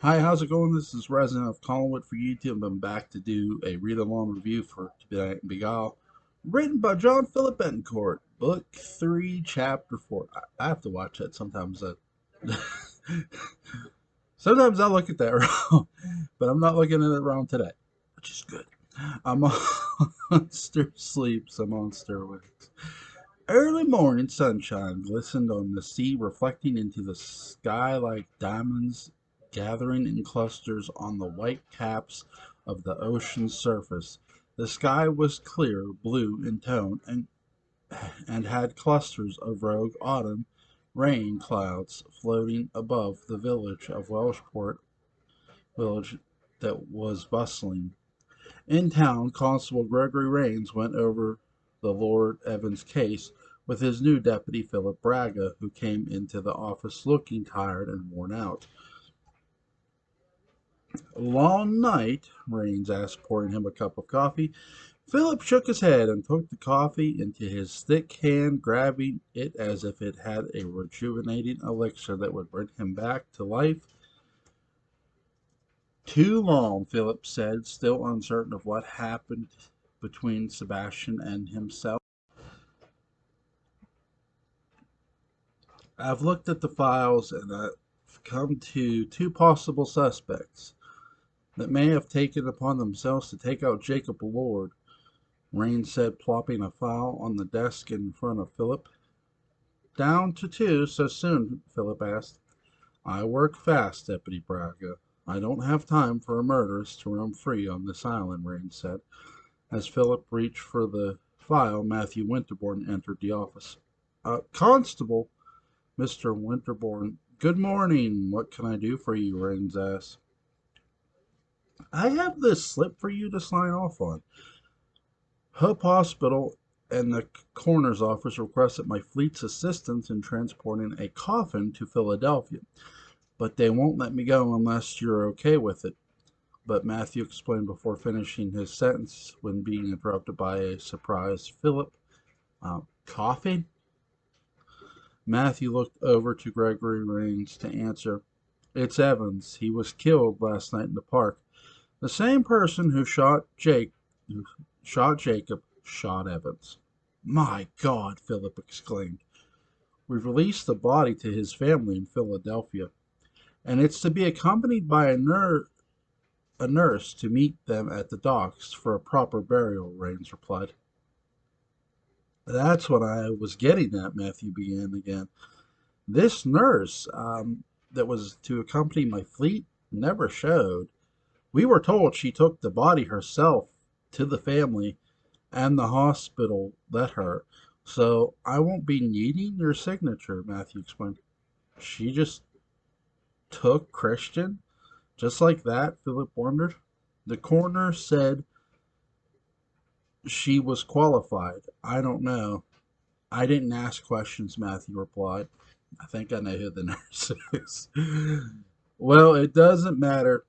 Hi, how's it going? This is Resident of Collinwood for YouTube. I'm back to do a read-along review for Benight and Beguile, written by John Philip Betancourt, Book 3, Chapter 4. I have to watch that sometimes. Sometimes I look at that wrong, but I'm not looking at it wrong today, which is good. A monster sleeps, a monster wakes. Early morning sunshine glistened on the sea, reflecting into the sky like diamonds gathering in clusters on the white caps of the ocean's surface. The sky was clear blue in tone and had clusters of rogue autumn rain clouds floating above the village of Welshport village that was bustling. In town, Constable Gregory Rains went over the Lord Evans case with his new deputy, Philip Braga, who came into the office looking tired and worn out. "A long night?" Rains asked, pouring him a cup of coffee. Philip shook his head and took the coffee into his thick hand, grabbing it as if it had a rejuvenating elixir that would bring him back to life. "Too long," Philip said, still uncertain of what happened between Sebastian and himself. "I've looked at the files and I've come to two possible suspects that may have taken upon themselves to take out Jacob Lord," Rain said, plopping a file on the desk in front of Philip. "Down to two so soon?" Philip asked. "I work fast, Deputy Braga. I don't have time for a murderess to roam free on this island," Rain said. As Philip reached for the file, Matthew Winterbourne entered the office. "Constable, Mr. Winterbourne. Good morning. What can I do for you?" Rains asked. "I have this slip for you to sign off on. Hope Hospital and the coroner's office requested my fleet's assistance in transporting a coffin to Philadelphia, but they won't let me go unless you're okay with it." But Matthew explained before finishing his sentence when being interrupted by a surprised Philip. "Coffin?" Matthew looked over to Gregory Rains to answer. "It's Evans. He was killed last night in the park. The same person who shot Jacob shot Evans." "My God!" Philip exclaimed. "We've released the body to his family in Philadelphia, and it's to be accompanied by a nurse to meet them at the docks for a proper burial," Rains replied. "That's what I was getting at," Matthew began again. "This nurse that was to accompany my fleet never showed. We were told she took the body herself to the family, and the hospital let her. So I won't be needing your signature," Matthew explained. "She just took Christian? Just like that?" Philip wondered. "The coroner said she was qualified. I don't know. I didn't ask questions," Matthew replied. "I think I know who the nurse is." "Well, it doesn't matter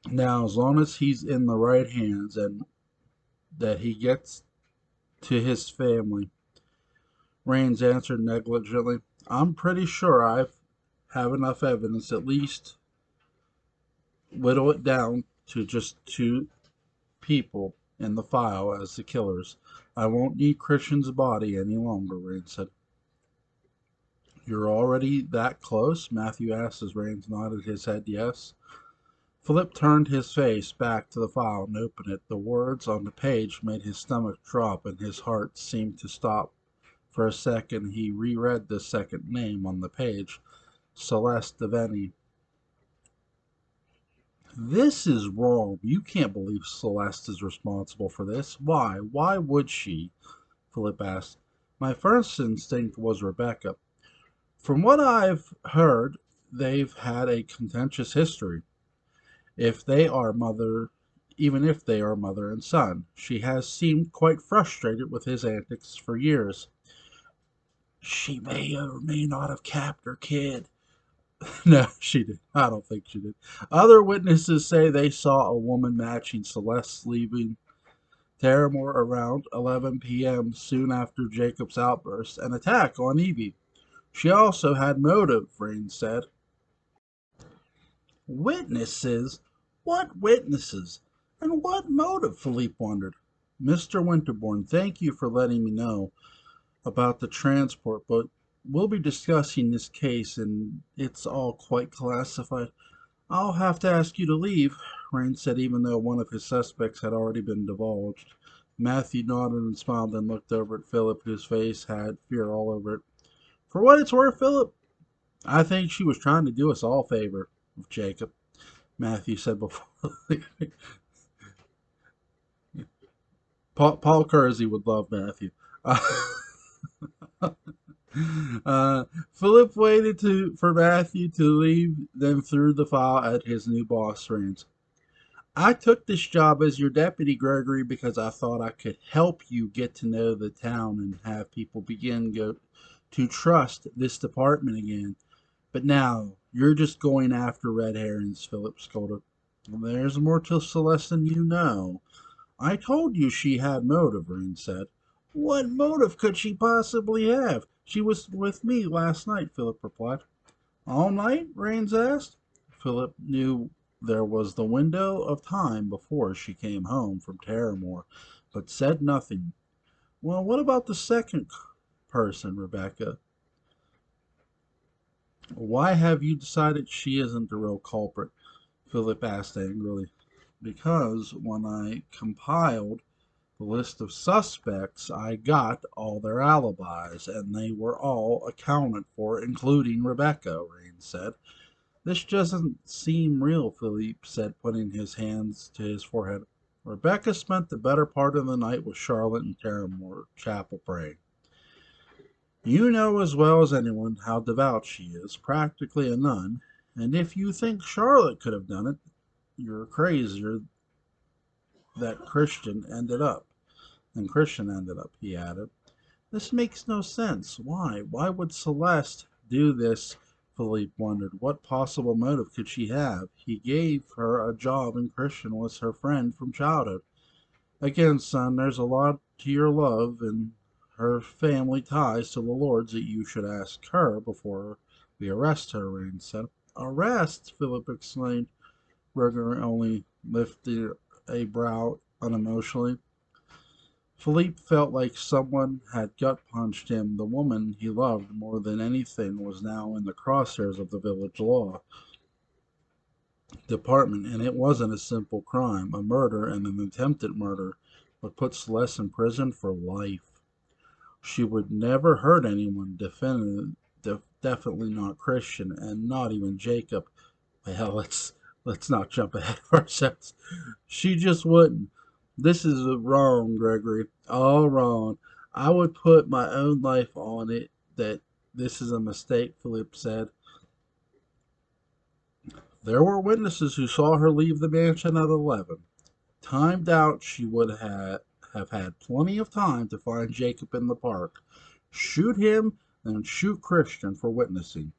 now as long as he's in the right hands and that he gets to his family," Rains answered negligently. "I'm pretty sure I have enough evidence at least whittle it down to just two people in the file as the killers. I won't need Christian's body any longer," Rains said. "You're already that close?" Matthew asked as Rains nodded his head yes. Philip turned his face back to the file and opened it. The words on the page made his stomach drop and his heart seemed to stop. For a second he reread the second name on the page, Celeste Devaney. "This is wrong. You can't believe Celeste is responsible for this." "Why? Why would she?" Philip asked. "My first instinct was Rebecca. From what I've heard, they've had a contentious history. If they are mother, Even if they are mother and son, she has seemed quite frustrated with his antics for years." "She may or may not have capped her kid." "No, she did. I don't think she did. Other witnesses say they saw a woman matching Celeste leaving Terramore around 11 p.m. soon after Jacob's outburst and attack on Evie. She also had motive," Rain said. Witnesses? What witnesses? And what motive? Philippe wondered. Mr. Winterbourne, thank you for letting me know about the transport, but we'll be discussing this case and it's all quite classified. I'll have to ask you to leave, Rain said, even though one of his suspects had already been divulged. Matthew nodded and smiled, then looked over at Philip, whose face had fear all over it. For what it's worth, Philip, I think she was trying to do us all a favor, Jacob, Matthew said before. Paul Kersey would love Matthew. Uh, Philip waited for Matthew to leave, then threw the file at his new boss, Rains. I took this job as your deputy, Gregory, because I thought I could help you get to know the town and have people to trust this department again. But now you're just going after red herrings, Philip scolded. There's more to Celeste than you know. I told you she had motive, Rain said. What motive could she possibly have? She was with me last night, Philip replied. All night? Rains asked. Philip knew there was the window of time before she came home from Terramore, but said nothing. Well, what about the second person, Rebecca? Why have you decided she isn't the real culprit? Philip asked angrily. Because when I compiled the list of suspects, I got all their alibis, and they were all accounted for, including Rebecca, Rain said. This doesn't seem real, Philippe said, putting his hands to his forehead. Rebecca spent the better part of the night with Charlotte in Terramore Chapel praying. You know as well as anyone how devout she is, practically a nun, and if you think Charlotte could have done it, you're crazier that Christian ended up, he added. This makes no sense. Why? Why would Celeste do this? Philippe wondered. What possible motive could she have? He gave her a job and Christian was her friend from childhood. Again, son, there's a lot to your love and her family ties to the Lord's that you should ask her before we arrest her, Rain said. Arrest? Philip exclaimed. Gregory only lifted a brow unemotionally. Philippe felt like someone had gut-punched him. The woman he loved more than anything was now in the crosshairs of the village law department, and it wasn't a simple crime. A murder and an attempted murder would put Celeste in prison for life. She would never hurt anyone, definitely not Christian, and not even Jacob. Well, let's not jump ahead of ourselves. She just wouldn't. This is wrong, Gregory. All wrong. I would put my own life on it that this is a mistake, Philip said. There were witnesses who saw her leave the mansion at 11. Timed out, she would have had plenty of time to find Jacob in the park, shoot him, then shoot Christian for witnessing.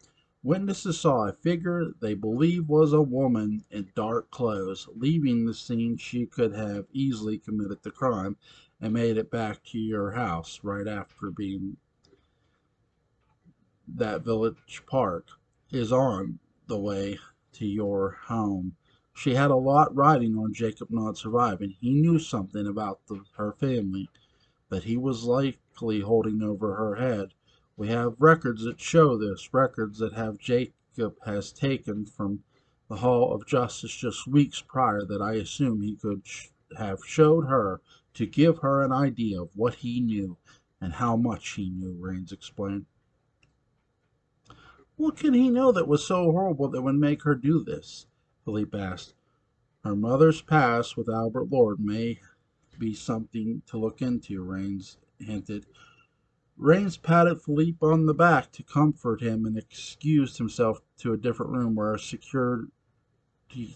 Witnesses saw a figure they believed was a woman in dark clothes. Leaving the scene, she could have easily committed the crime and made it back to your house right after being that village park is on the way to your home. She had a lot riding on Jacob not surviving. He knew something about her family that he was likely holding over her head. We have records that show this, records that have Jacob has taken from the Hall of Justice just weeks prior that I assume he could have showed her to give her an idea of what he knew and how much he knew, Rains explained. What can he know that was so horrible that would make her do this? Philippe asked. Her mother's past with Albert Lord may be something to look into, Rains hinted. Rains patted Philippe on the back to comfort him and excused himself to a different room where security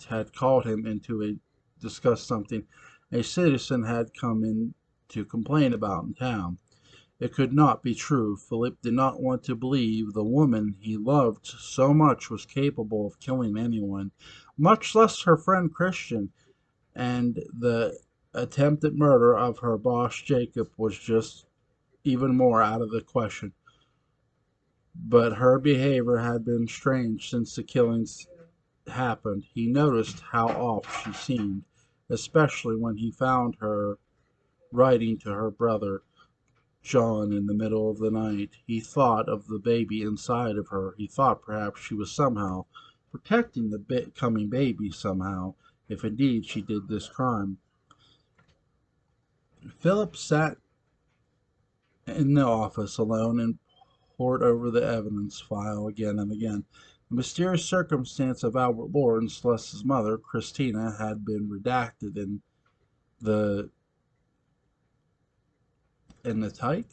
had called him in to discuss something a citizen had come in to complain about in town. It could not be true. Philip did not want to believe the woman he loved so much was capable of killing anyone, much less her friend Christian, and the attempted murder of her boss Jacob was just even more out of the question. But her behavior had been strange since the killings. happened, he noticed how off she seemed, especially when he found her writing to her brother John in the middle of the night. He thought of the baby inside of her. He thought perhaps she was somehow protecting the coming baby somehow, if indeed she did this crime. Philip sat in the office alone and pored over the evidence file again and again. The mysterious circumstance of Albert Lord and Celeste's mother, Christina, had been redacted the in the type.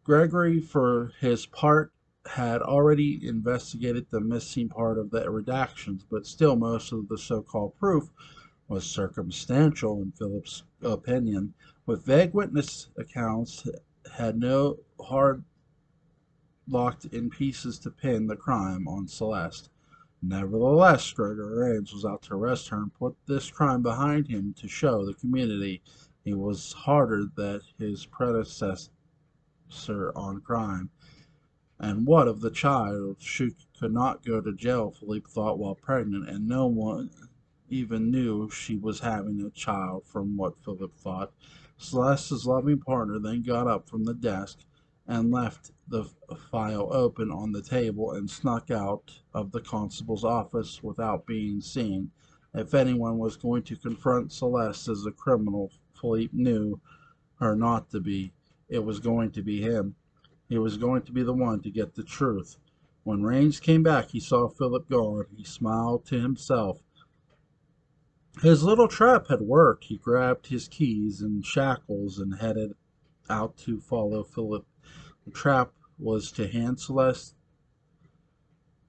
Gregory, for his part, had already investigated the missing part of the redactions, but still most of the so-called proof was circumstantial in Philip's opinion, with vague witness accounts had no hard locked in pieces to pin the crime on Celeste. Nevertheless, Gregory Rains was out to arrest her and put this crime behind him to show the community he was harder than his predecessor on crime. And what of the child? She could not go to jail, Philippe thought, while pregnant, and no one even knew she was having a child, from what Philip thought. Celeste's loving partner then got up from the desk and left the file open on the table and snuck out of the constable's office without being seen. If anyone was going to confront Celeste as a criminal, Philippe knew her not to be. It was going to be him. He was going to be the one to get the truth. When Rains came back, he saw Philip gone. He smiled to himself. His little trap had worked. He grabbed his keys and shackles and headed out to follow Philip. The trap was to hand Celeste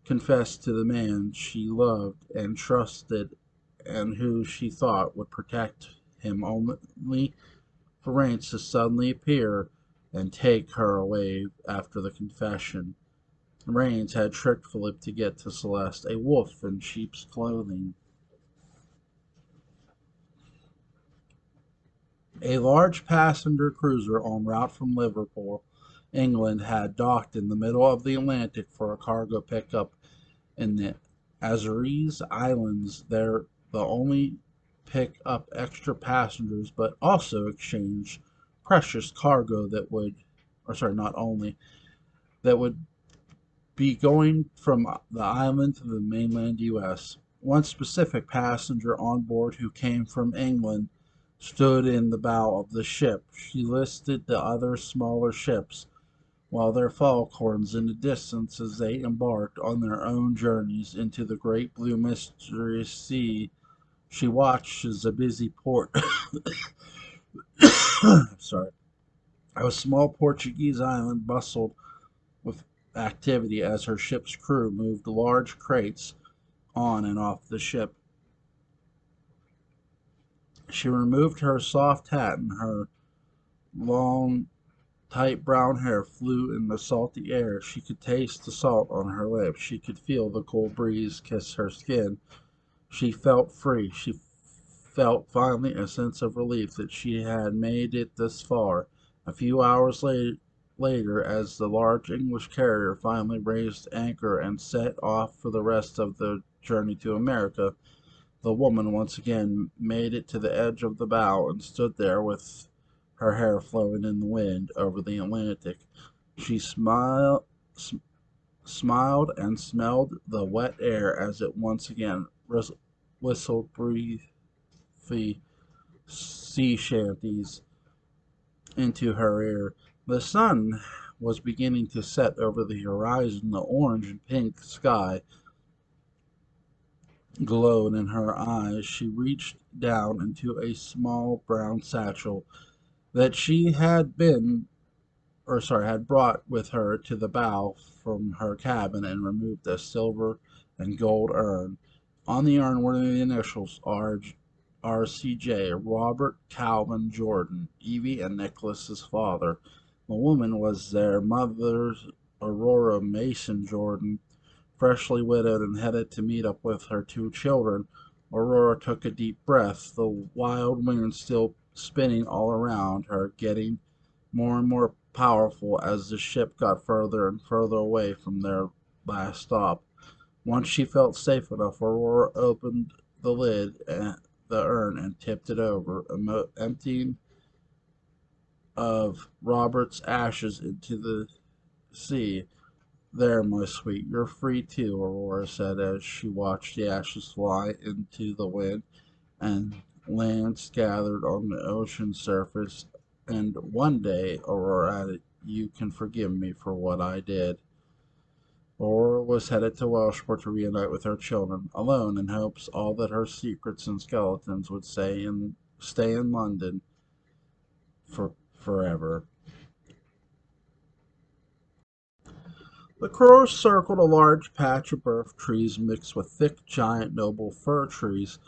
confess to the man she loved and trusted and who she thought would protect him, only for Rains to suddenly appear and take her away after the confession. Rains had tricked Philip to get to Celeste, a wolf in sheep's clothing. A large passenger cruiser en route from Liverpool, England, had docked in the middle of the Atlantic for a cargo pickup in the Azores Islands. There, the only pick up extra passengers, but also exchange precious cargo that would, or sorry, not only that would be going from the island to the mainland U.S. One specific passenger on board who came from England stood in the bow of the ship. She listed the other smaller ships, while their foghorns in the distance as they embarked on their own journeys into the great blue mysterious sea. She watched as a busy port sorry, a small Portuguese island bustled with activity as her ship's crew moved large crates on and off the ship. She removed her soft hat, and her long, tight brown hair flew in the salty air. She could taste the salt on her lips. She could feel the cool breeze kiss her skin. She felt free. She felt finally a sense of relief that she had made it this far. A few hours later, as the large English carrier finally raised anchor and set off for the rest of the journey to America, the woman once again made it to the edge of the bow and stood there with her hair flowing in the wind over the Atlantic. She smiled and smelled the wet air as it once again whistled briefly sea shanties into her ear. The sun was beginning to set over the horizon. The orange and pink sky glowed in her eyes. She reached down into a small brown satchel that she had brought with her to the bow from her cabin and removed a silver and gold urn. On the urn were the initials RCJ, Robert Calvin Jordan, Evie and Nicholas's father. The woman was their mother, Aurora Mason Jordan, freshly widowed and headed to meet up with her two children. Aurora took a deep breath, the wild wind still spinning all around her, getting more and more powerful as the ship got further and further away from their last stop. Once she felt safe enough, Aurora opened the lid and the urn and tipped it over, emptying of Robert's ashes into the sea. There, my sweet, you're free too, Aurora said as she watched the ashes fly into the wind and lands gathered on the ocean surface. And one day, Aurora added, you can forgive me for what I did. Aurora was headed to Welshport to reunite with her children, alone in hopes all that her secrets and skeletons would stay in London forever. The crows circled a large patch of birch trees mixed with thick, giant, noble fir trees.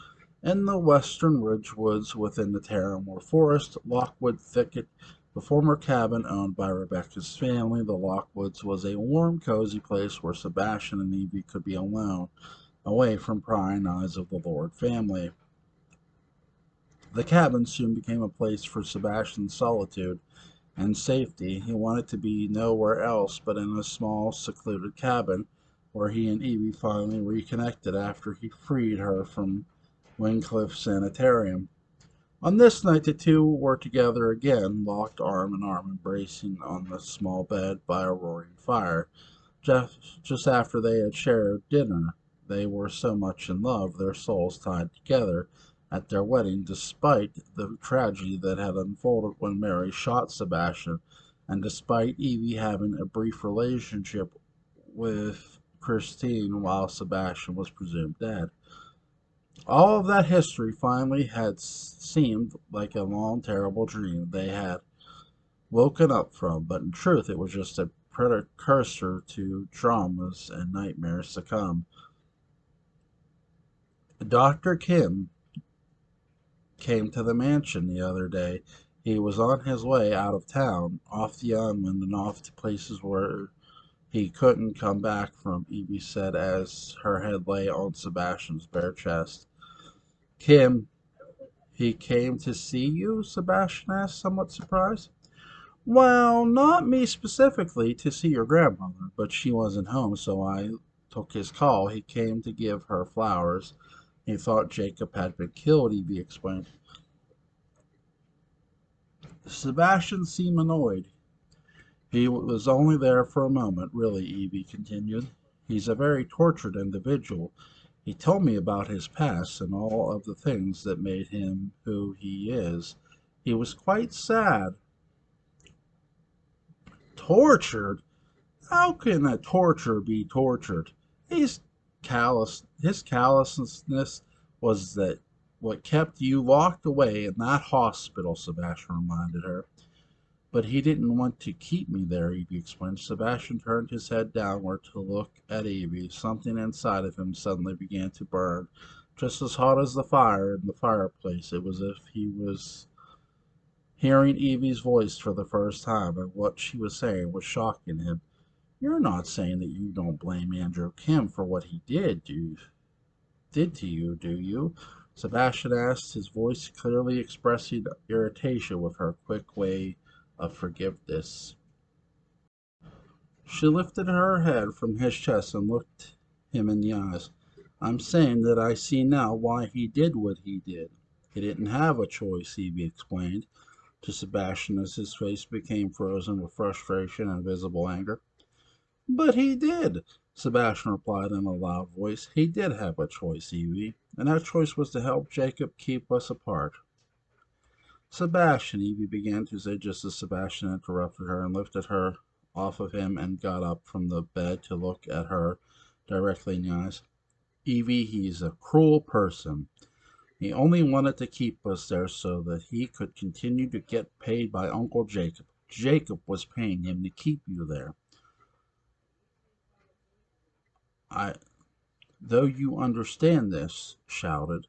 In the western ridge woods within the Terramore Forest, Lockwood Thicket, the former cabin owned by Rebecca's family, the Lockwoods was a warm, cozy place where Sebastian and Evie could be alone, away from prying eyes of the Lord family. The cabin soon became a place for Sebastian's solitude and safety. He wanted to be nowhere else but in a small, secluded cabin where he and Evie finally reconnected after he freed her from Wincliffe Sanitarium. On this night, the two were together again, locked arm in arm, embracing on the small bed by a roaring fire. Just after they had shared dinner, they were so much in love, their souls tied together at their wedding, despite the tragedy that had unfolded when Mary shot Sebastian, and despite Evie having a brief relationship with Christine while Sebastian was presumed dead. All of that history finally had seemed like a long, terrible dream they had woken up from, but in truth it was just a precursor to dramas and nightmares to come. Dr. Kim came to the mansion the other day. He was on his way out of town, off the island and off to places where he couldn't come back from, Evie said as her head lay on Sebastian's bare chest. Kim, he came to see you? Sebastian asked, somewhat surprised. Well, not me specifically to see your grandmother, but she wasn't home, so I took his call. He came to give her flowers. He thought Jacob had been killed, Evie explained. Sebastian seemed annoyed. He was only there for a moment, really, Evie continued. He's a very tortured individual. He told me about his past and all of the things that made him who he is. He was quite sad. Tortured? How can a torture be tortured? He's his callousness was that what kept you locked away in that hospital, Sebastian reminded her. But he didn't want to keep me there, Evie explained. Sebastian turned his head downward to look at Evie. Something inside of him suddenly began to burn, just as hot as the fire in the fireplace. It was as if he was hearing Evie's voice for the first time, and what she was saying was shocking him. You're not saying that you don't blame Andrew Kim for what he did to you, do you? Sebastian asked, his voice clearly expressing irritation with her quick way of forgiveness. She lifted her head from his chest and looked him in the eyes. I'm saying that I see now why he did what he did. He didn't have a choice, Evie explained to Sebastian as his face became frozen with frustration and visible anger. But he did, Sebastian replied in a loud voice. He did have a choice, Evie, and that choice was to help Jacob keep us apart. Sebastian, Evie began to say just as Sebastian interrupted her and lifted her off of him and got up from the bed to look at her directly in the eyes. Evie, he's a cruel person. He only wanted to keep us there so that he could continue to get paid by Uncle Jacob. Jacob was paying him to keep you there. I, though you understand this, shouted.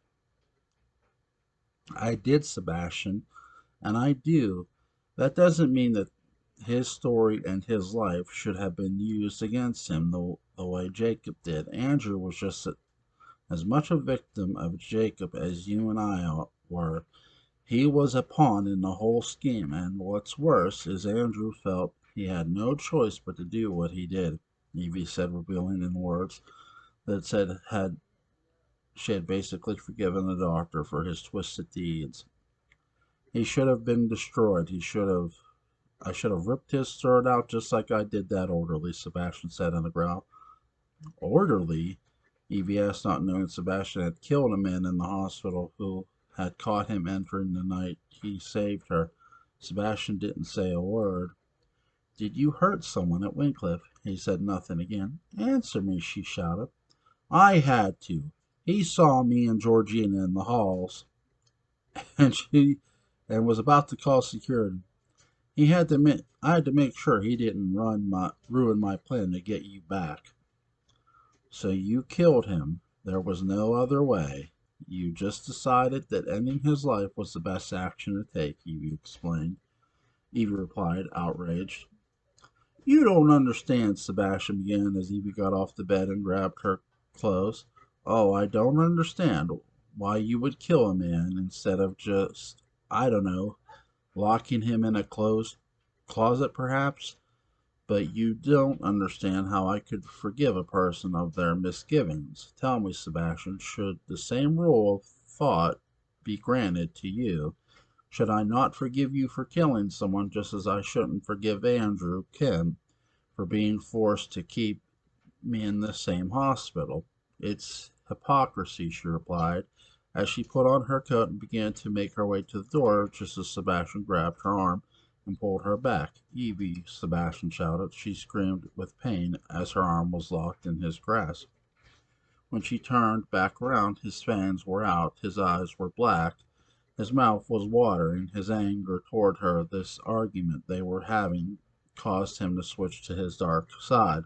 I did, Sebastian, and I do. That doesn't mean that his story and his life should have been used against him the way Jacob did. Andrew was just as much a victim of Jacob as you and I were. He was a pawn in the whole scheme, and what's worse is Andrew felt he had no choice but to do what he did, Evie said, revealing in words. that said had she had basically forgiven the doctor for his twisted deeds. He should have been destroyed. I should have ripped his throat out just like I did that orderly, Sebastian said in a growl. Orderly? Evie asked, not knowing Sebastian had killed a man in the hospital who had caught him entering the night he saved her. Sebastian didn't say a word. Did you hurt someone at Wincliffe? He said nothing again. Answer me, she shouted. I had to. He saw me and Georgina in the halls, and was about to call security. I had to make sure he didn't ruin my plan to get you back. So you killed him. There was no other way. You just decided that ending his life was the best action to take, Evie explained. Evie replied, outraged. You don't understand, Sebastian began as Evie got off the bed and grabbed her clothes. Oh, I don't understand why you would kill a man instead of just, I don't know, locking him in a closed closet, perhaps? But you don't understand how I could forgive a person of their misgivings. Tell me, Sebastian, should the same rule of thought be granted to you? Should I not forgive you for killing someone just as I shouldn't forgive Andrew Kim for being forced to keep me in the same hospital? It's hypocrisy, she replied, as she put on her coat and began to make her way to the door just as Sebastian grabbed her arm and pulled her back. Evie, Sebastian shouted. She screamed with pain as her arm was locked in his grasp. When she turned back around, his fangs were out, his eyes were black, his mouth was watering. His anger toward her, this argument they were having, caused him to switch to his dark side,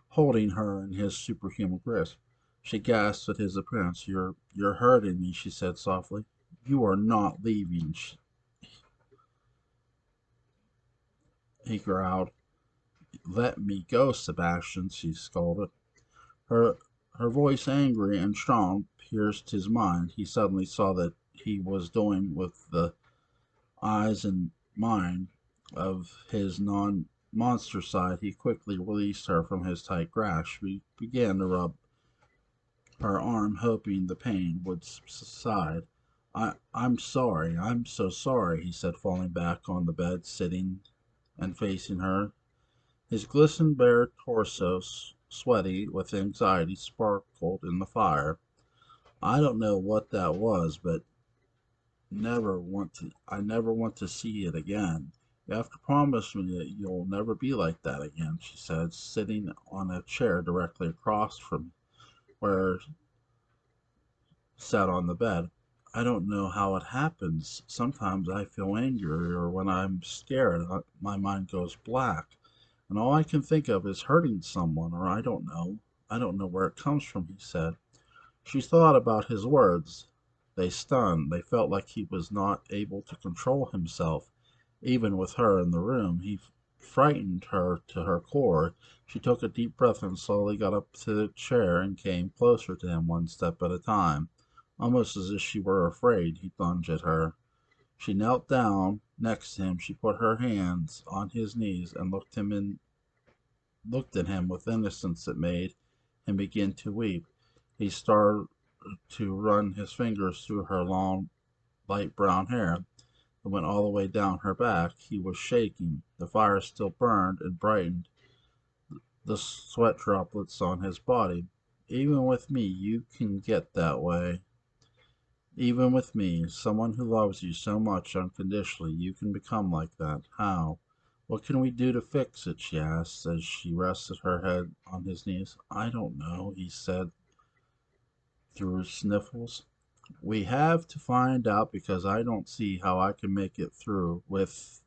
holding her in his superhuman grasp. She gasped at his appearance. You're hurting me, she said softly. You are not leaving, he growled. Let me go, Sebastian, she scolded. Her her voice, angry and strong, pierced his mind. He suddenly saw that he was doing with the eyes and mind of his non-monster side. He quickly released her from his tight grasp. He began to rub her arm, hoping the pain would subside. I'm sorry. I'm so sorry, he said, falling back on the bed, sitting and facing her. His glistened bare torso, sweaty with anxiety, sparkled in the fire. I don't know what that was, but I never want to see it again. You have to promise me that you'll never be like that again, she said, sitting on a chair directly across from where sat on the bed. I don't know how it happens. Sometimes I feel angry, or when I'm scared, my mind goes black, and all I can think of is hurting someone, or I don't know. I don't know where it comes from, he said. She thought about his words. They stunned. They felt like he was not able to control himself, even with her in the room. He frightened her to her core. She took a deep breath and slowly got up to the chair and came closer to him, one step at a time. Almost as if she were afraid, he lunged at her. She knelt down next to him. She put her hands on his knees and looked at him with innocence that made him begin to weep. He started to run his fingers through her long, light brown hair that went all the way down her back. He was shaking. The fire still burned and brightened the sweat droplets on his body. Even with me, you can get that way. Even with me, someone who loves you so much unconditionally, you can become like that. How? What can we do to fix it? She asked as she rested her head on his knees. I don't know, he said through sniffles. We have to find out because I don't see how I can make it through with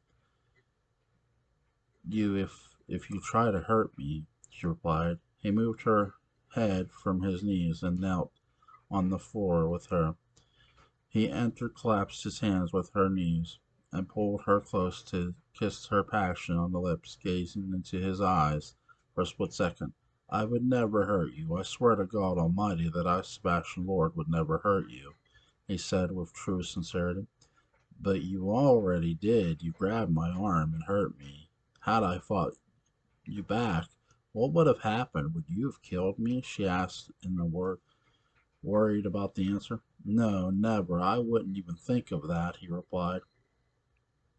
you if you try to hurt me, she replied. He moved her head from his knees and knelt on the floor with her. He entered, collapsed his hands with her knees, and pulled her close to kiss her passion on the lips, gazing into his eyes for a split second. I would never hurt you. I swear to God Almighty that I, Sebastian Lord, would never hurt you, he said with true sincerity. But you already did. You grabbed my arm and hurt me. Had I fought you back, What would have happened? Would you have killed me? She asked in a word, worried about the answer. No, never. I wouldn't even think of that, he replied.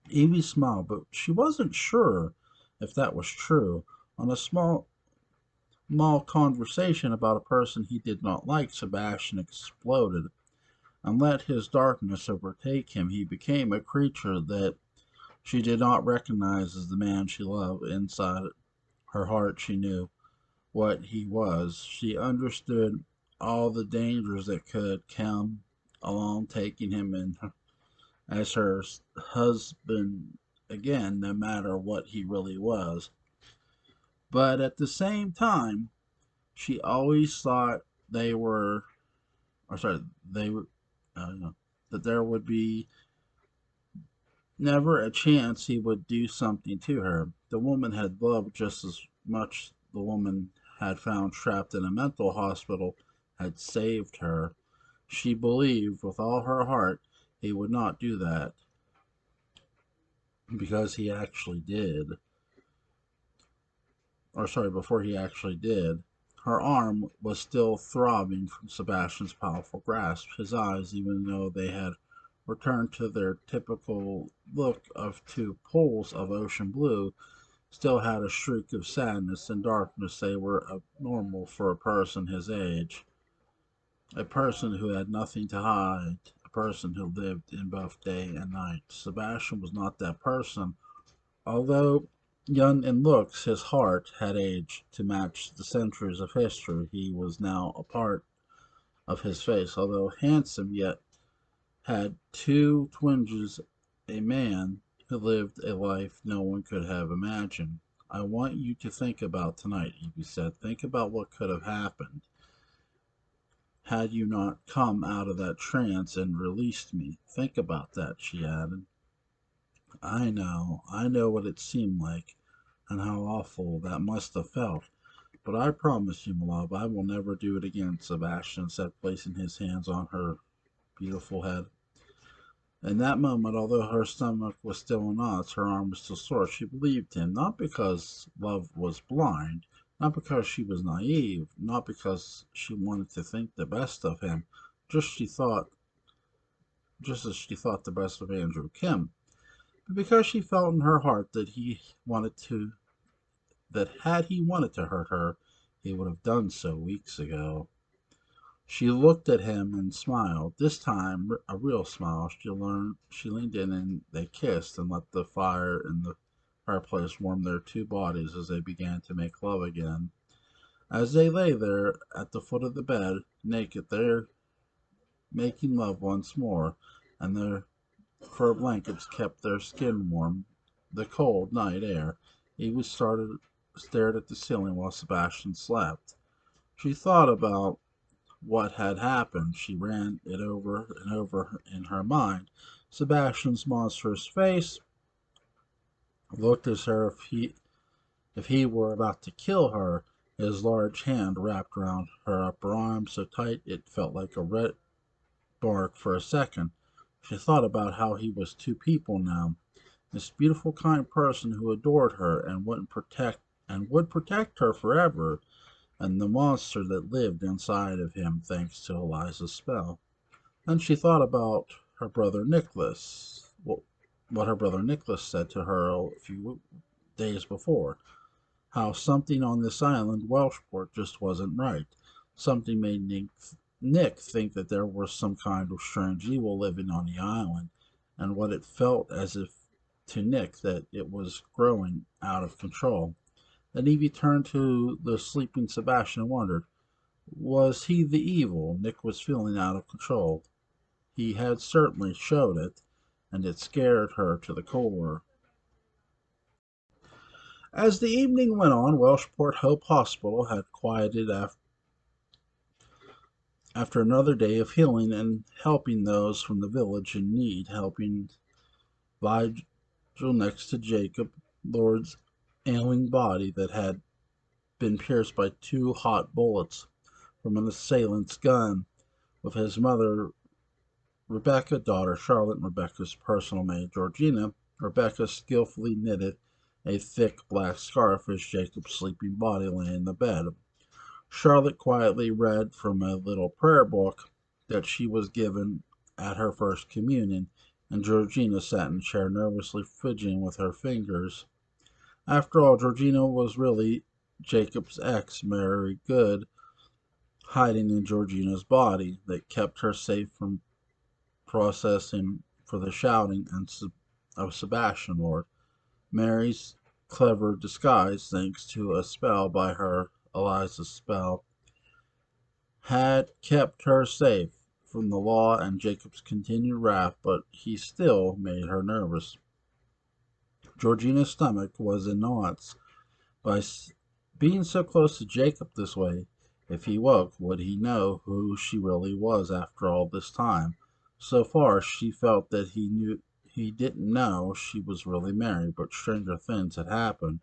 Evie smiled, but she wasn't sure if that was true. On a small conversation about a person he did not like, Sebastian exploded and let his darkness overtake him. He became a creature that she did not recognize as the man she loved. Inside her heart, she knew what he was. She understood all the dangers that could come along taking him in as her husband again, no matter what he really was. But at the same time, she always thought they were, or sorry, they were, no, that there would be never a chance he would do something to her. The woman had loved just as much the woman had found trapped in a mental hospital had saved her. She believed with all her heart he would not do that because he actually did. Or sorry, before he actually did. Her arm was still throbbing from Sebastian's powerful grasp. His eyes, even though they had returned to their typical look of two pools of ocean blue, still had a streak of sadness and darkness. They were abnormal for a person his age, a person who had nothing to hide, a person who lived in both day and night. Sebastian was not that person. Although young in looks, his heart had aged to match the centuries of history. He was now a part of his face. Although handsome, yet had two twinges, a man who lived a life no one could have imagined. I want you to think about tonight, Evie said. Think about what could have happened had you not come out of that trance and released me. Think about that, she added. I know what it seemed like, and how awful that must have felt. But I promise you, my love, I will never do it again, Sebastian said, placing his hands on her beautiful head. In that moment, although her stomach was still in knots, her arm was still sore. She believed him, not because love was blind, not because she was naive, not because she wanted to think the best of him, just she thought, just as she thought the best of Andrew Kim, but because she felt in her heart that had he wanted to hurt her, he would have done so weeks ago. She looked at him and smiled. This time, a real smile. She leaned in and they kissed and let the fire in the fireplace warm their two bodies as they began to make love again. As they lay there at the foot of the bed, naked, they're making love once more, and their fur blankets kept their skin warm. The cold night air. Eva stared at the ceiling while Sebastian slept. She thought about what had happened. She ran it over and over in her mind. Sebastian's monstrous face looked as if he were about to kill her. His large hand wrapped around her upper arm so tight it felt like a red bark for a second. She thought about how he was two people now. This beautiful, kind person who adored her and would protect her forever, and the monster that lived inside of him thanks to Eliza's spell. Then she thought about her brother Nicholas, what her brother Nicholas said to her a few days before, how something on this island, Welshport, just wasn't right. Something made Nick think that there was some kind of strange evil living on the island, and what it felt as if to Nick that it was growing out of control. Then Evie turned to the sleeping Sebastian and wondered, was he the evil Nick was feeling out of control? He had certainly showed it, and it scared her to the core. As the evening went on, Welshport Hope Hospital had quieted after another day of healing and helping those from the village in need, helping Vigil next to Jacob, Lord's ailing body that had been pierced by two hot bullets from an assailant's gun, with his mother, Rebecca, daughter Charlotte, and Rebecca's personal maid, Georgina. Rebecca skillfully knitted a thick black scarf as Jacob's sleeping body lay in the bed. Charlotte quietly read from a little prayer book that she was given at her first communion, and Georgina sat in a chair nervously fidgeting with her fingers. After all, Georgina was really Jacob's ex, Mary Good, hiding in Georgina's body that kept her safe from processing for the shouting of Sebastian Lord. Mary's clever disguise, thanks to a spell by her Eliza's spell, had kept her safe from the law and Jacob's continued wrath, but he still made her nervous. Georgina's stomach was in knots by being so close to Jacob this way. If he woke, would he know who she really was after all this time? So far, she felt that he didn't know she was really married, but stranger things had happened.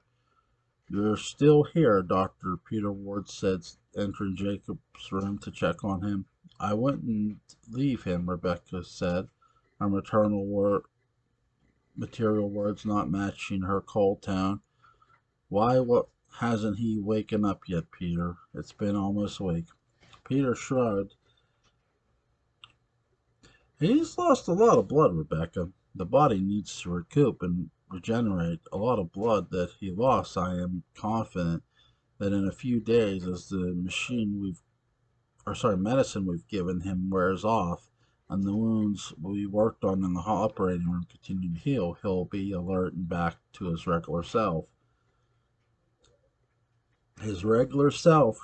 "You're still here," Dr. Peter Ward said, entering Jacob's room to check on him. "I wouldn't leave him," Rebecca said, her material words not matching her cold tone. "Why, what hasn't he waken up yet, Peter? It's been almost a week." Peter shrugged. "He's lost a lot of blood, Rebecca. The body needs to recoup and regenerate. A lot of blood that he lost. I am confident that in a few days, as the medicine we've given him wears off, and the wounds we worked on in the operating room continue to heal, he'll be alert and back to his regular self." His regular self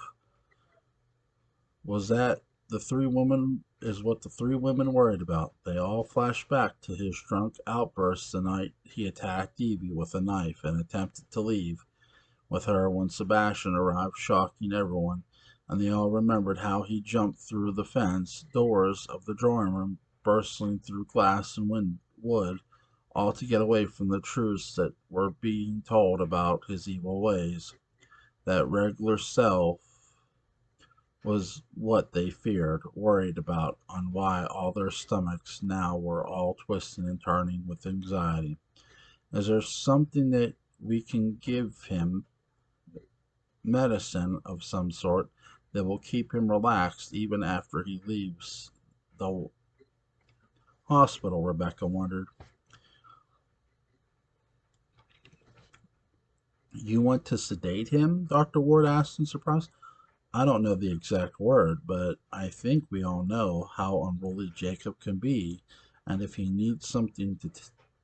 was that the three women is what the three women worried about. They all flashed back to his drunk outbursts the night he attacked Evie with a knife and attempted to leave with her when Sebastian arrived, shocking everyone, and they all remembered how he jumped through the fence doors of the drawing room, bursting through glass and wood, all to get away from the truths that were being told about his evil ways. That regular self was what they feared, worried about, and why all their stomachs now were all twisting and turning with anxiety. "Is there something that we can give him, medicine of some sort, that will keep him relaxed even after he leaves the hospital?" Rebecca wondered. "You want to sedate him?" Dr. Ward asked in surprise. "I don't know the exact word, but I think we all know how unruly Jacob can be, and if he needs something to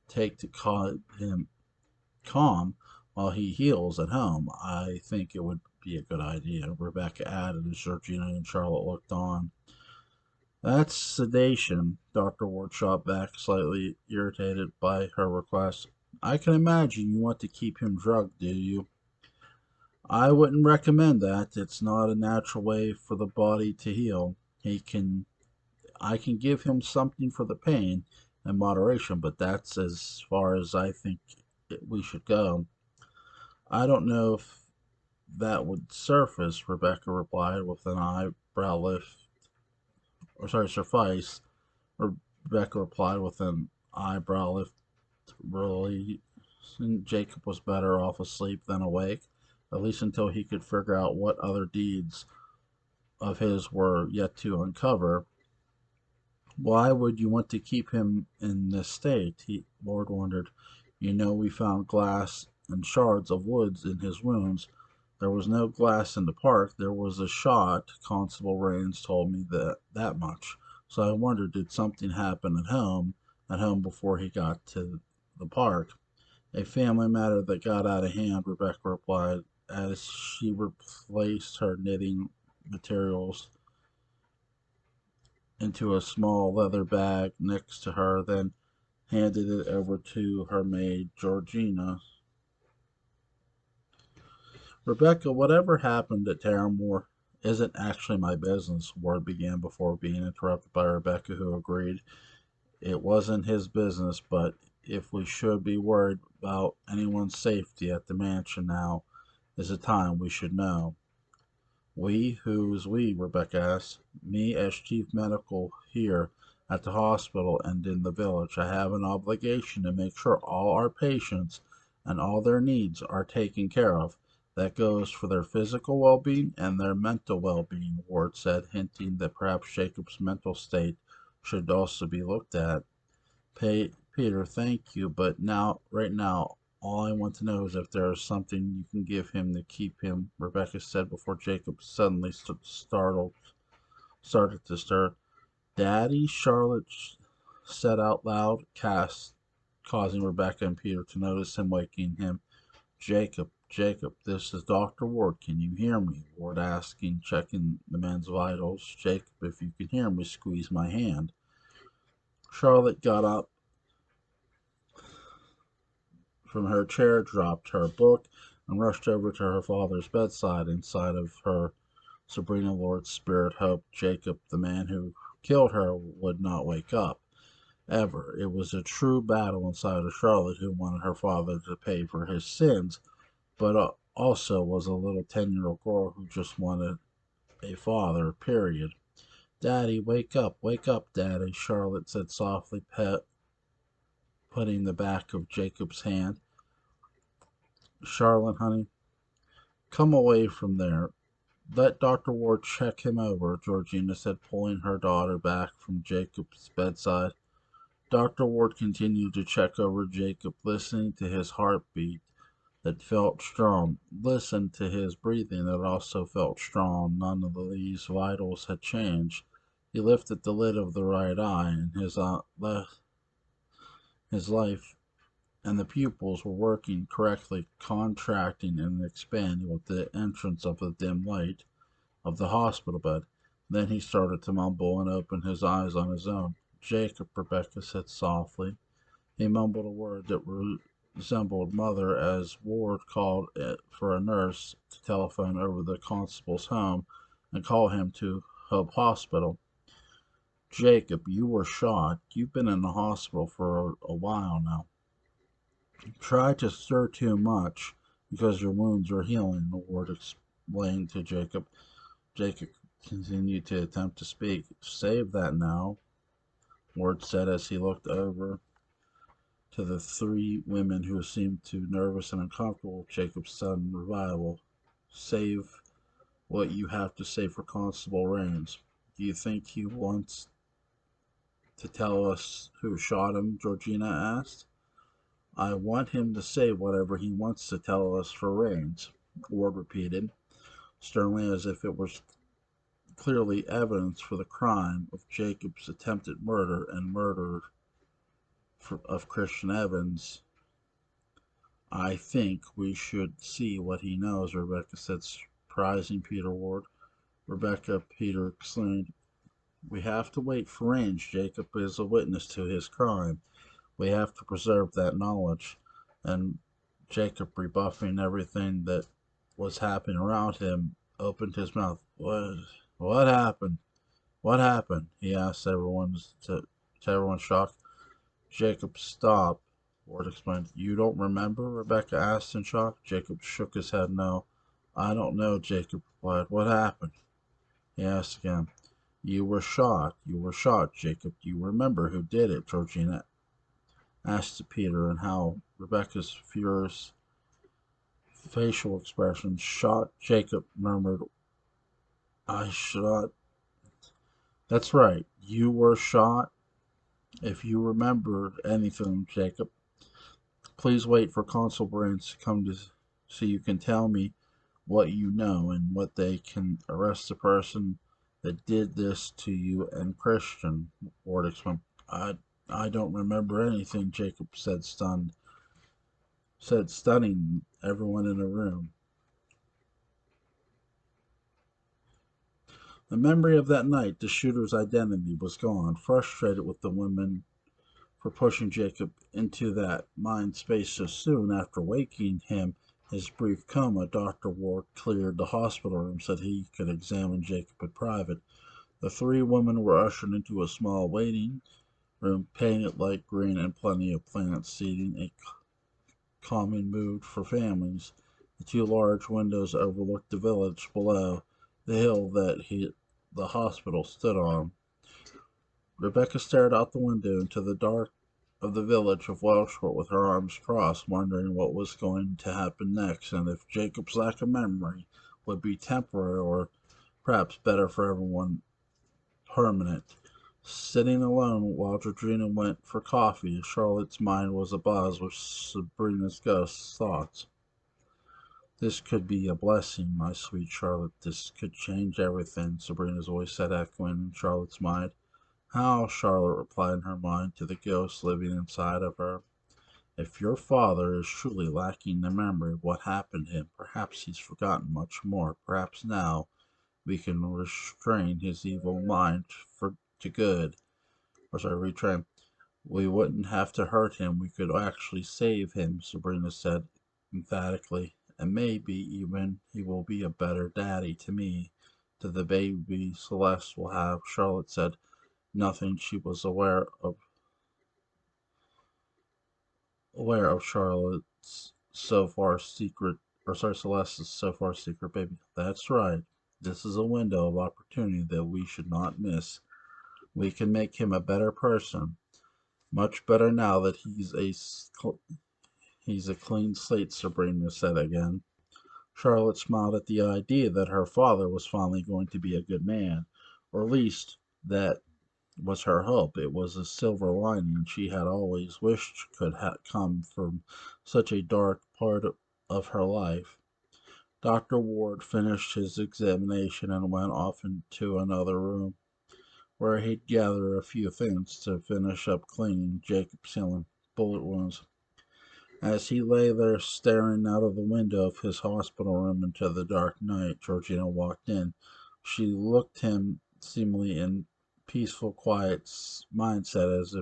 take to call him calm while he heals at home, I think it would be a good idea," Rebecca added as Georgina and Charlotte looked on. "That's sedation," Dr. Ward shot back, slightly irritated by her request. "I can imagine you want to keep him drugged, do you?" "I wouldn't recommend that. It's not a natural way for the body to heal. I can give him something for the pain in moderation, but that's as far as I think we should go." "I don't know if that would surface," Rebecca replied with an eyebrow lift. Or sorry, suffice, Rebecca replied with an eyebrow lift. Really, Jacob was better off asleep than awake, at least until he could figure out what other deeds of his were yet to uncover. "Why would you want to keep him in this state?" Lord wondered. "You know we found glass and shards of wood in his wounds. There was no glass in the park. There was a shot. Constable Rains told me that much. So I wondered, did something happen at home before he got to the park?" "A family matter that got out of hand," Rebecca replied, as she replaced her knitting materials into a small leather bag next to her, then handed it over to her maid, Georgina. "Rebecca, whatever happened at Terramore isn't actually my business," Ward began before being interrupted by Rebecca, who agreed it wasn't his business, but if we should be worried about anyone's safety at the mansion, now is the time we should know. "We? Who's we?" Rebecca asked. "Me as chief medical here at the hospital and in the village. I have an obligation to make sure all our patients and all their needs are taken care of. That goes for their physical well-being and their mental well-being, Ward said, hinting that perhaps Jacob's mental state should also be looked at. Peter, thank you, but right now, all I want to know is if there is something you can give him to keep him, Rebecca said before Jacob suddenly started to stir. Daddy, Charlotte said out loud, causing Rebecca and Peter to notice him, waking him. Jacob, this is Dr. Ward. Can you hear me? Ward asking, checking the man's vitals. Jacob, if you can hear me, squeeze my hand. Charlotte got up from her chair, dropped her book, and rushed over to her father's bedside. Inside of her, Sabrina Lord's spirit hoped Jacob, the man who killed her, would not wake up. Ever. It was a true battle inside of Charlotte, who wanted her father to pay for his sins, but also was a little 10-year-old girl who just wanted a father, period. Daddy, wake up, Daddy, Charlotte said softly, putting the back of Jacob's hand. Charlotte, honey, come away from there. Let Dr. Ward check him over, Georgina said, pulling her daughter back from Jacob's bedside. Dr. Ward continued to check over Jacob, listening to his heartbeat that felt strong, listened to his breathing that also felt strong. None of these vitals had changed. He lifted the lid of the right eye, and his life and the pupils were working correctly, contracting and expanding with the entrance of the dim light of the hospital bed. Then he started to mumble and opened his eyes on his own. Jacob, Rebecca said softly. He mumbled a word that resembled mother as Ward called for a nurse to telephone over the constable's home and call him to Hope Hospital. Jacob, you were shot. You've been in the hospital for a while now. Try to stir too much because your wounds are healing, Ward explained to Jacob. Jacob continued to attempt to speak. Save that now, Ward said as he looked over to the three women who seemed too nervous and uncomfortable with Jacob's sudden revival. Save what you have to say for Constable Rains. Do you think he wants to tell us who shot him? Georgina asked. I want him to say whatever he wants to tell us for Rains, Ward repeated, sternly, as if it was clearly evidence for the crime of Jacob's attempted murder and murder of Christian Evans. I think we should see what he knows, Rebecca said, surprising Peter Ward. Rebecca, Peter exclaimed. We have to wait for Range. Jacob is a witness to his crime. We have to preserve that knowledge. And Jacob, rebuffing everything that was happening around him, opened his mouth. What happened? What happened? He asked to everyone's shock. Jacob, stop, Ward explained. You don't remember? Rebecca asked in shock. Jacob shook his head. No. I don't know, Jacob replied. What happened? He asked again. You were shot. You were shot, Jacob. Do you remember who did it? Georgina asked Peter, and how Rebecca's furious facial expression shocked Jacob, murmured, I shot. That's right. You were shot. If you remember anything, Jacob, please wait for Consul Brains to come to so you can tell me what you know and what they can arrest the person that did this to you and Christian. Ward explained. I don't remember anything, Jacob said, stunning everyone in the room. The memory of that night, the shooter's identity was gone. Frustrated with the women for pushing Jacob into that mind space so soon after waking him his brief coma, Dr. Ward cleared the hospital room so that he could examine Jacob in private. The three women were ushered into a small waiting room painted light green and plenty of plant seating, a calming mood for families. The two large windows overlooked the village below, the hill that the hospital stood on. Rebecca stared out the window into the dark of the village of Welshport with her arms crossed, wondering what was going to happen next, and if Jacob's lack of memory would be temporary or perhaps better for everyone, permanent. Sitting alone while Georgina went for coffee, Charlotte's mind was abuzz with Sabrina's ghost thoughts. This could be a blessing, my sweet Charlotte. This could change everything, Sabrina's voice said, echoing in Charlotte's mind. How? Charlotte replied in her mind to the ghost living inside of her. If your father is truly lacking the memory of what happened to him, perhaps he's forgotten much more. Perhaps now we can restrain his evil mind to good. Or sorry, retrain. We wouldn't have to hurt him. We could actually save him, Sabrina said emphatically. And maybe even he will be a better daddy to me, to the baby Celeste will have, Charlotte said. Nothing she was aware of Charlotte's so far secret, or sorry, Celeste's so far secret baby. That's right. This is a window of opportunity that we should not miss. We can make him a better person, much better now that he's a clean slate, Sabrina said again. Charlotte smiled at the idea that her father was finally going to be a good man, or at least that was her hope. It was a silver lining she had always wished could come from such a dark part of her life. Dr. Ward finished his examination and went off into another room, where he'd gather a few things to finish up cleaning Jacob's healing bullet wounds. As he lay there staring out of the window of his hospital room into the dark night, Georgina walked in. She looked him seemingly in peaceful, quiet mindset, as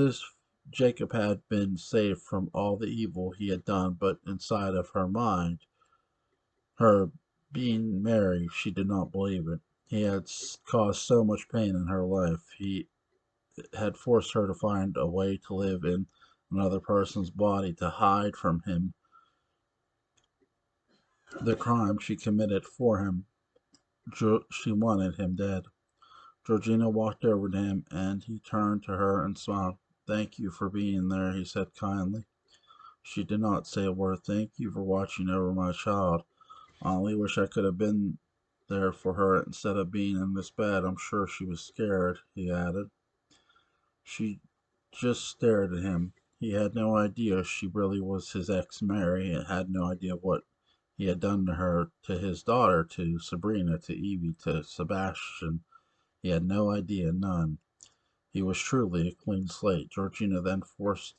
if Jacob had been saved from all the evil he had done, but inside of her mind, her being Mary, she did not believe it. He had caused so much pain in her life. He had forced her to find a way to live in another person's body to hide from him the crime she committed for him. She wanted him dead. Georgina walked over to him, and he turned to her and smiled. Thank you for being there, he said kindly. She did not say a word. Thank you for watching over my child. I only wish I could have been there for her instead of being in this bed. I'm sure she was scared, he added. She just stared at him. He had no idea she really was his ex Mary, and had no idea what he had done to her, to his daughter, to Sabrina, to Evie, to Sebastian. He had no idea, none. He was truly a clean slate. Georgina then forced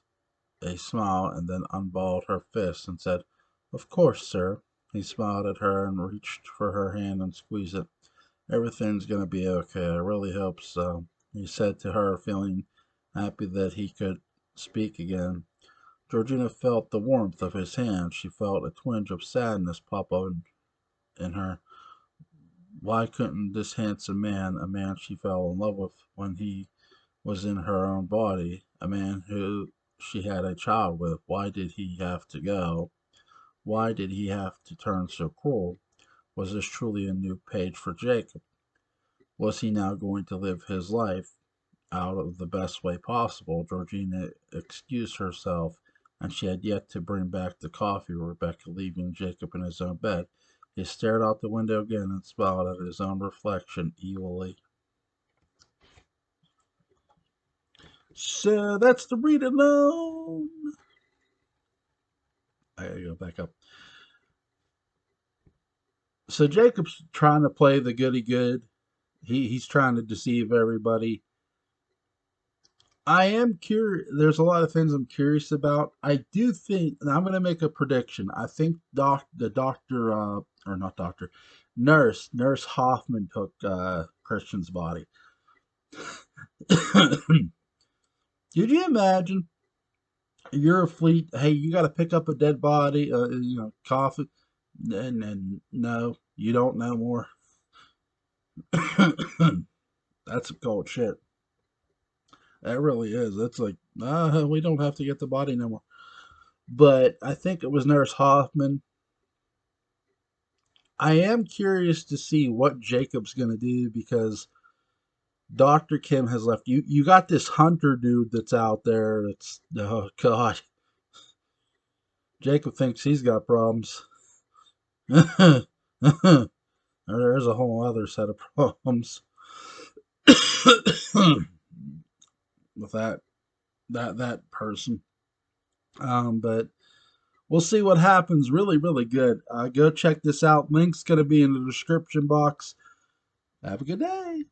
a smile and then unballed her fist and said, Of course, sir. He smiled at her and reached for her hand and squeezed it. Everything's going to be okay. I really hope so, he said to her, feeling happy that he could speak again. Georgina felt the warmth of his hand. She felt a twinge of sadness pop up in her. Why couldn't this handsome man, a man she fell in love with when he was in her own body, a man who she had a child with, why did he have to go? Why did he have to turn so cruel? Was this truly a new page for Jacob? Was he now going to live his life out of the best way possible? Georgina excused herself, and she had yet to bring back the coffee, Rebecca leaving Jacob in his own bed. He stared out the window again and smiled at his own reflection evilly. So that's the read alone. I gotta go back up. So Jacob's trying to play the goody good. He's trying to deceive everybody. I am curious. There's a lot of things I'm curious about. I do think, and I'm going to make a prediction. I think the doctor, or not doctor, nurse Hoffman took Christian's body. Could you imagine? You're a fleet. Hey, you got to pick up a dead body. Coffin. And no, you don't know more. That's some cold shit. That really is. That's like, we don't have to get the body no more. But I think it was Nurse Hoffman. I am curious to see what Jacob's going to do because Dr. Kim has left. You got this Hunter dude that's out there. It's, oh God. Jacob thinks he's got problems. There's a whole other set of problems with that person. But we'll see what happens. Really, really good. Go check this out. Link's going to be in the description box. Have a good day.